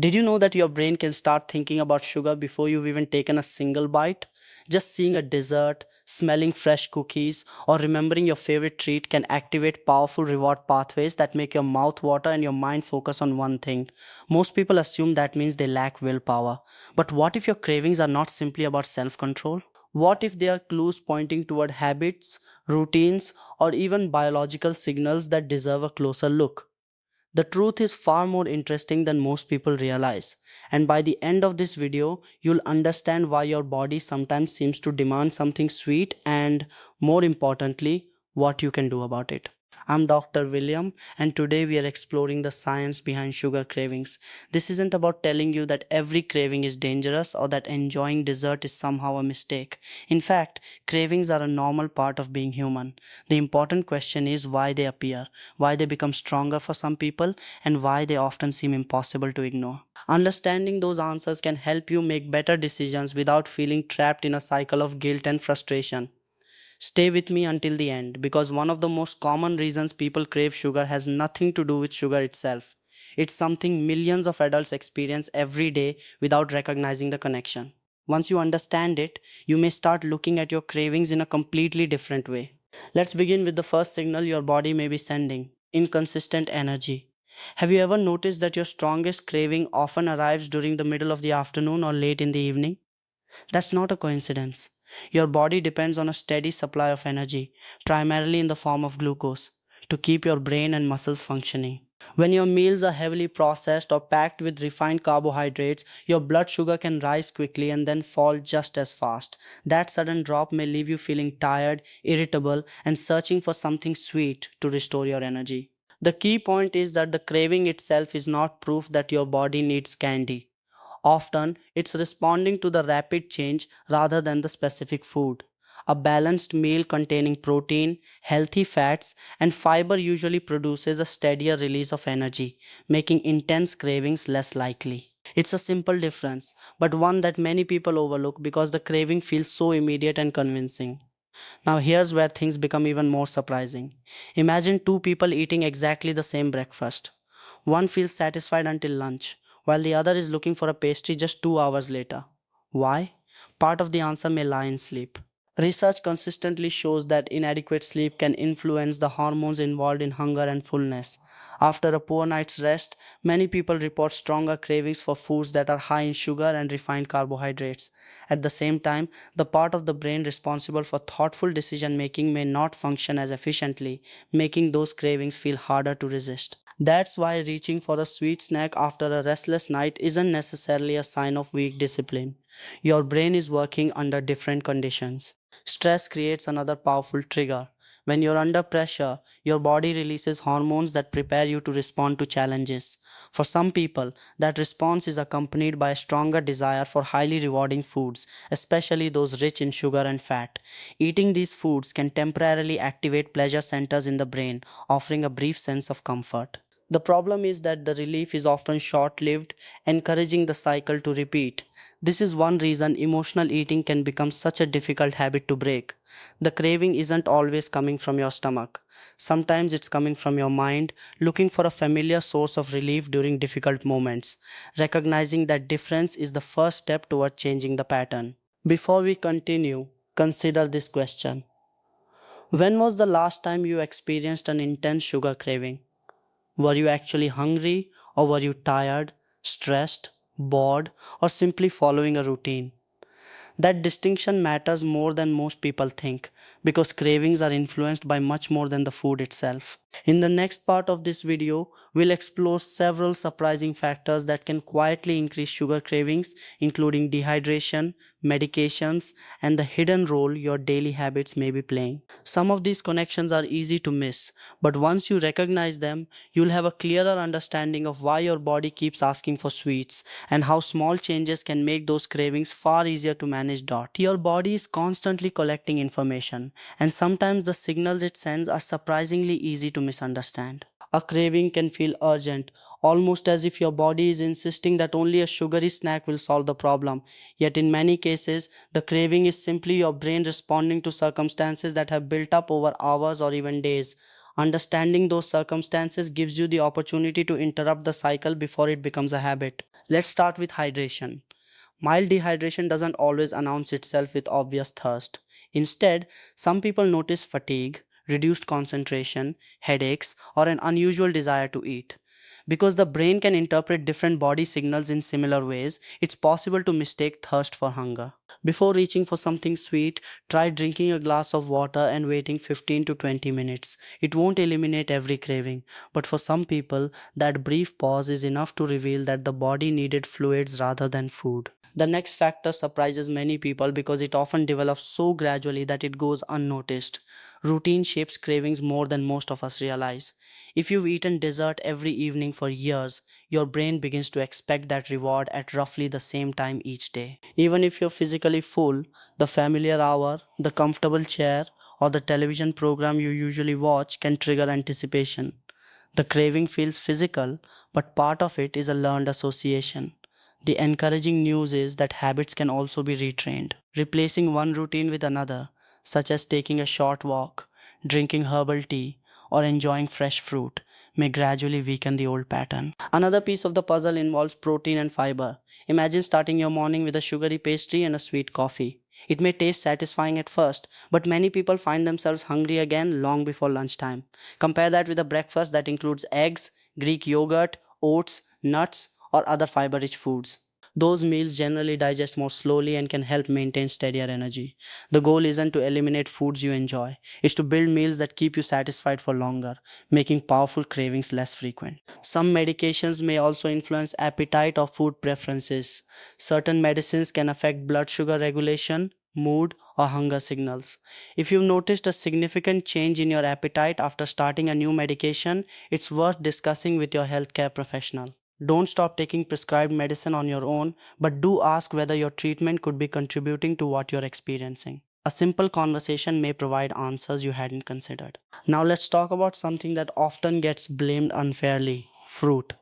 Did you know that your brain can start thinking about sugar before you've even taken a single bite? Just seeing a dessert, smelling fresh cookies, or remembering your favorite treat can activate powerful reward pathways that make your mouth water and your mind focus on one thing. Most people assume that means they lack willpower. But what if your cravings are not simply about self control? What if they are clues pointing toward habits, routines, or even biological signals that deserve a closer look? The truth is far more interesting than most people realize. And by the end of this video, you'll understand why your body sometimes seems to demand something sweet and, more importantly, what you can do about it. I'm Dr. William, and today we are exploring the science behind sugar cravings. This isn't about telling you that every craving is dangerous or that enjoying dessert is somehow a mistake. In fact, cravings are a normal part of being human. The important question is why they appear, why they become stronger for some people, and why they often seem impossible to ignore. Understanding those answers can help you make better decisions without feeling trapped in a cycle of guilt and frustration. Stay with me until the end because one of the most common reasons people crave sugar has nothing to do with sugar itself. It's something millions of adults experience every day without recognizing the connection. Once you understand it, you may start looking at your cravings in a completely different way. Let's begin with the first signal your body may be sending: inconsistent energy. Have you ever noticed that your strongest craving often arrives during the middle of the afternoon or late in the evening? That's not a coincidence. Your body depends on a steady supply of energy, primarily in the form of glucose, to keep your brain and muscles functioning. When your meals are heavily processed or packed with refined carbohydrates, your blood sugar can rise quickly and then fall just as fast. That sudden drop may leave you feeling tired, irritable, and searching for something sweet to restore your energy. The key point is that the craving itself is not proof that your body needs candy. Often, it's responding to the rapid change rather than the specific food. A balanced meal containing protein, healthy fats, and fiber usually produces a steadier release of energy, making intense cravings less likely. It's a simple difference, but one that many people overlook because the craving feels so immediate and convincing. Now, here's where things become even more surprising. Imagine two people eating exactly the same breakfast. One feels satisfied until lunch, while the other is looking for a pastry just 2 hours later. Why? Part of the answer may lie in sleep. Research consistently shows that inadequate sleep can influence the hormones involved in hunger and fullness. After a poor night's rest, many people report stronger cravings for foods that are high in sugar and refined carbohydrates. At the same time, the part of the brain responsible for thoughtful decision making may not function as efficiently, making those cravings feel harder to resist. That's why reaching for a sweet snack after a restless night isn't necessarily a sign of weak discipline. Your brain is working under different conditions. Stress creates another powerful trigger. When you're under pressure, your body releases hormones that prepare you to respond to challenges. For some people, that response is accompanied by a stronger desire for highly rewarding foods, especially those rich in sugar and fat. Eating these foods can temporarily activate pleasure centers in the brain, offering a brief sense of comfort. The problem is that the relief is often short lived, encouraging the cycle to repeat. This is one reason emotional eating can become such a difficult habit to break. The craving isn't always coming from your stomach. Sometimes it's coming from your mind, looking for a familiar source of relief during difficult moments. Recognizing that difference is the first step toward changing the pattern. Before we continue, consider this question: when was the last time you experienced an intense sugar craving? Were you actually hungry, or were you tired, stressed, bored, or simply following a routine? That distinction matters more than most people think because cravings are influenced by much more than the food itself. In the next part of this video, we'll explore several surprising factors that can quietly increase sugar cravings, including dehydration, medications, and the hidden role your daily habits may be playing. Some of these connections are easy to miss, but once you recognize them, you'll have a clearer understanding of why your body keeps asking for sweets and how small changes can make those cravings far easier to manage. Your body is constantly collecting information, and sometimes the signals it sends are surprisingly easy to misunderstand. A craving can feel urgent, almost as if your body is insisting that only a sugary snack will solve the problem. Yet in many cases, the craving is simply your brain responding to circumstances that have built up over hours or even days. Understanding those circumstances gives you the opportunity to interrupt the cycle before it becomes a habit. Let's start with hydration. Mild dehydration doesn't always announce itself with obvious thirst. Instead, some people notice fatigue, reduced concentration, headaches, or an unusual desire to eat. Because the brain can interpret different body signals in similar ways, it's possible to mistake thirst for hunger. Before reaching for something sweet, try drinking a glass of water and waiting 15 to 20 minutes. It won't eliminate every craving, but for some people, that brief pause is enough to reveal that the body needed fluids rather than food. The next factor surprises many people because it often develops so gradually that it goes unnoticed. Routine shapes cravings more than most of us realize. If you've eaten dessert every evening for years, your brain begins to expect that reward at roughly the same time each day. Even if you're physically full, the familiar hour, the comfortable chair, or the television program you usually watch can trigger anticipation. The craving feels physical, but part of it is a learned association. The encouraging news is that habits can also be retrained. Replacing one routine with another, such as taking a short walk, drinking herbal tea, or enjoying fresh fruit, may gradually weaken the old pattern. Another piece of the puzzle involves protein and fiber. Imagine starting your morning with a sugary pastry and a sweet coffee. It may taste satisfying at first, but many people find themselves hungry again long before lunchtime. Compare that with a breakfast that includes eggs, Greek yogurt, oats, nuts, or other fiber rich foods. Those meals generally digest more slowly and can help maintain steadier energy. The goal isn't to eliminate foods you enjoy, it's to build meals that keep you satisfied for longer, making powerful cravings less frequent. Some medications may also influence appetite or food preferences. Certain medicines can affect blood sugar regulation, mood, or hunger signals. If you've noticed a significant change in your appetite after starting a new medication, it's worth discussing with your healthcare professional. Don't stop taking prescribed medicine on your own, but do ask whether your treatment could be contributing to what you're experiencing. A simple conversation may provide answers you hadn't considered. Now let's talk about something that often gets blamed unfairly: fruit.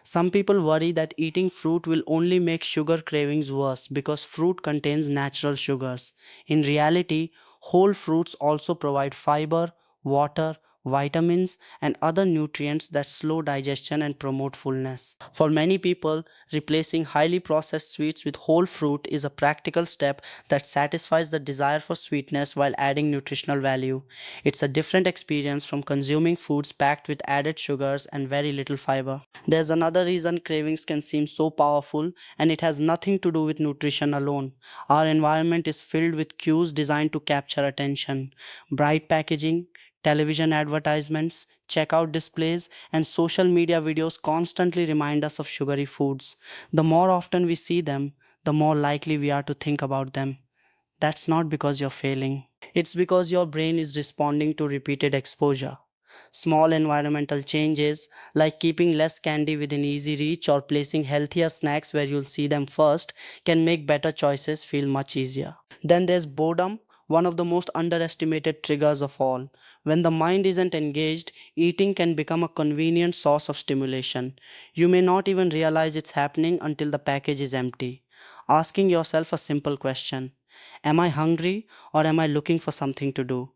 Some people worry that eating fruit will only make sugar cravings worse because fruit contains natural sugars. In reality, whole fruits also provide fiber, water, vitamins, and other nutrients that slow digestion and promote fullness. For many people, replacing highly processed sweets with whole fruit is a practical step that satisfies the desire for sweetness while adding nutritional value. It's a different experience from consuming foods packed with added sugars and very little fiber. There's another reason cravings can seem so powerful, and it has nothing to do with nutrition alone. Our environment is filled with cues designed to capture attention. Bright packaging, television advertisements, checkout displays, and social media videos constantly remind us of sugary foods. The more often we see them, the more likely we are to think about them. That's not because you're failing. It's because your brain is responding to repeated exposure. Small environmental changes, like keeping less candy within easy reach or placing healthier snacks where you'll see them first, can make better choices feel much easier. Then there's boredom, one of the most underestimated triggers of all. When the mind isn't engaged, eating can become a convenient source of stimulation. You may not even realize it's happening until the package is empty. Asking yourself a simple question: am I hungry or am I looking for something to do?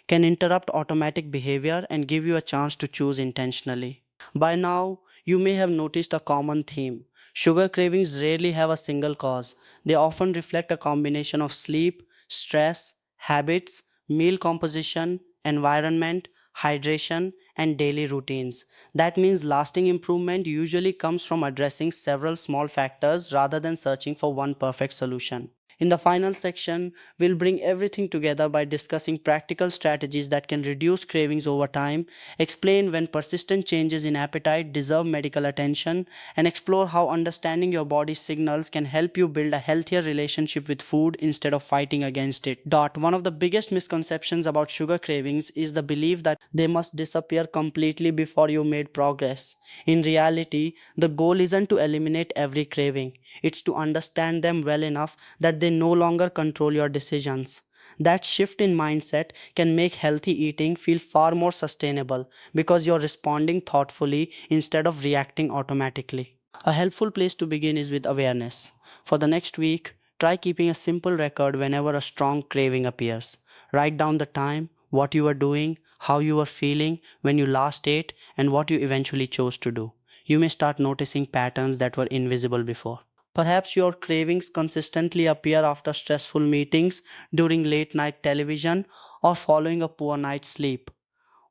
Can interrupt automatic behavior and give you a chance to choose intentionally. By now, you may have noticed a common theme. Sugar cravings rarely have a single cause. They often reflect a combination of sleep, stress, habits, meal composition, environment, hydration, and daily routines. That means lasting improvement usually comes from addressing several small factors rather than searching for one perfect solution. In the final section, we'll bring everything together by discussing practical strategies that can reduce cravings over time, explain when persistent changes in appetite deserve medical attention, and explore how understanding your body's signals can help you build a healthier relationship with food instead of fighting against it. One of the biggest misconceptions about sugar cravings is the belief that they must disappear completely before you made progress. In reality, the goal isn't to eliminate every craving, it's to understand them well enough that they no longer control your decisions. That shift in mindset can make healthy eating feel far more sustainable because you're responding thoughtfully instead of reacting automatically. A helpful place to begin is with awareness. For the next week, try keeping a simple record whenever a strong craving appears. Write down the time, what you were doing, how you were feeling when you last ate, and what you eventually chose to do. You may start noticing patterns that were invisible before. Perhaps your cravings consistently appear after stressful meetings, during late night television, or following a poor night's sleep.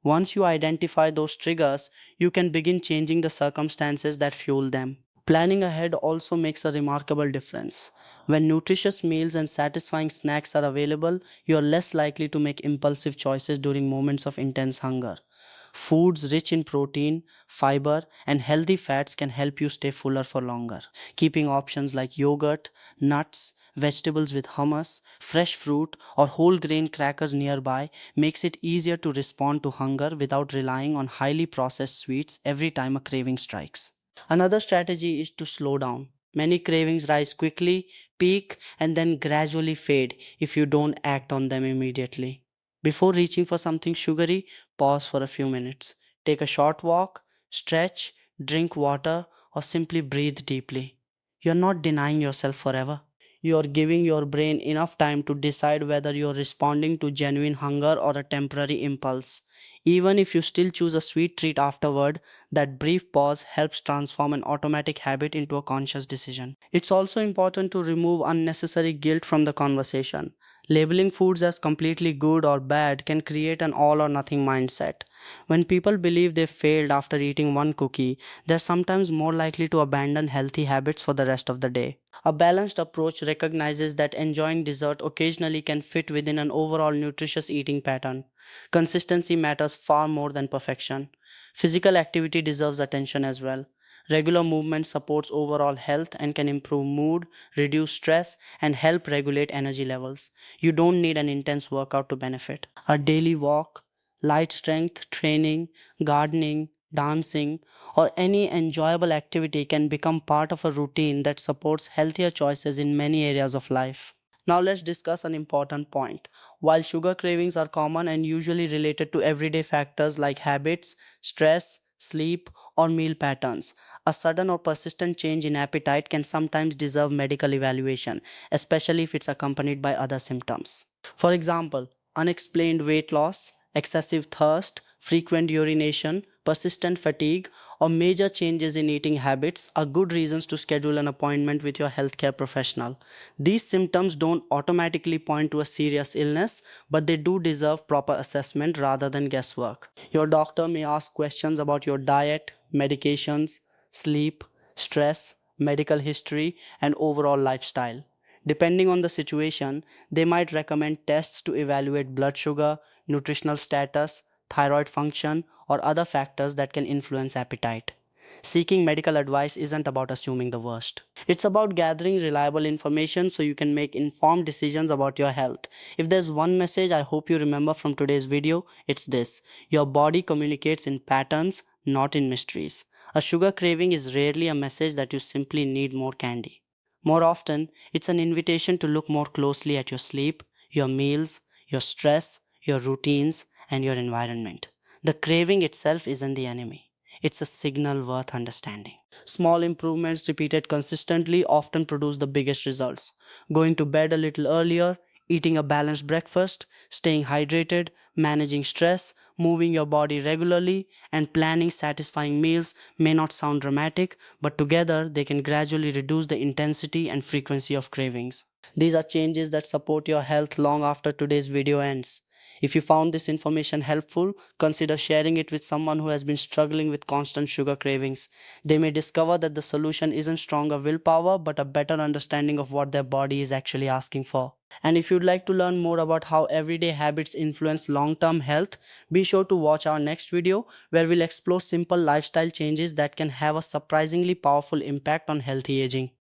Once you identify those triggers, you can begin changing the circumstances that fuel them. Planning ahead also makes a remarkable difference. When nutritious meals and satisfying snacks are available, you are less likely to make impulsive choices during moments of intense hunger. Foods rich in protein, fiber, and healthy fats can help you stay fuller for longer. Keeping options like yogurt, nuts, vegetables with hummus, fresh fruit, or whole grain crackers nearby makes it easier to respond to hunger without relying on highly processed sweets every time a craving strikes. Another strategy is to slow down. Many cravings rise quickly, peak, and then gradually fade if you don't act on them immediately. Before reaching for something sugary, pause for a few minutes. Take a short walk, stretch, drink water, or simply breathe deeply. You're not denying yourself forever. You're giving your brain enough time to decide whether you're responding to genuine hunger or a temporary impulse. Even if you still choose a sweet treat afterward, that brief pause helps transform an automatic habit into a conscious decision. It's also important to remove unnecessary guilt from the conversation. Labeling foods as completely good or bad can create an all or nothing mindset. When people believe they failed after eating one cookie, they're sometimes more likely to abandon healthy habits for the rest of the day. A balanced approach recognizes that enjoying dessert occasionally can fit within an overall nutritious eating pattern. Consistency matters far more than perfection. Physical activity deserves attention as well. Regular movement supports overall health and can improve mood, reduce stress, and help regulate energy levels. You don't need an intense workout to benefit. A daily walk, light strength training, gardening, dancing, or any enjoyable activity can become part of a routine that supports healthier choices in many areas of life. Now let's discuss an important point. While sugar cravings are common and usually related to everyday factors like habits, stress, sleep, or meal patterns, a sudden or persistent change in appetite can sometimes deserve medical evaluation, especially if it's accompanied by other symptoms. For example, unexplained weight loss, excessive thirst, frequent urination, persistent fatigue, or major changes in eating habits are good reasons to schedule an appointment with your healthcare professional. These symptoms don't automatically point to a serious illness, but they do deserve proper assessment rather than guesswork. Your doctor may ask questions about your diet, medications, sleep, stress, medical history, and overall lifestyle. Depending on the situation, they might recommend tests to evaluate blood sugar, nutritional status, thyroid function, or other factors that can influence appetite. Seeking medical advice isn't about assuming the worst. It's about gathering reliable information so you can make informed decisions about your health. If there's one message I hope you remember from today's video, it's this: your body communicates in patterns, not in mysteries. A sugar craving is rarely a message that you simply need more candy. More often, it's an invitation to look more closely at your sleep, your meals, your stress, your routines, and your environment. The craving itself isn't the enemy. It's a signal worth understanding. Small improvements repeated consistently often produce the biggest results. Going to bed a little earlier, eating a balanced breakfast, staying hydrated, managing stress, moving your body regularly, and planning satisfying meals may not sound dramatic, but together they can gradually reduce the intensity and frequency of cravings. These are changes that support your health long after today's video ends. If you found this information helpful, consider sharing it with someone who has been struggling with constant sugar cravings. They may discover that the solution isn't stronger willpower, but a better understanding of what their body is actually asking for. And if you'd like to learn more about how everyday habits influence long-term health, be sure to watch our next video where we'll explore simple lifestyle changes that can have a surprisingly powerful impact on healthy aging.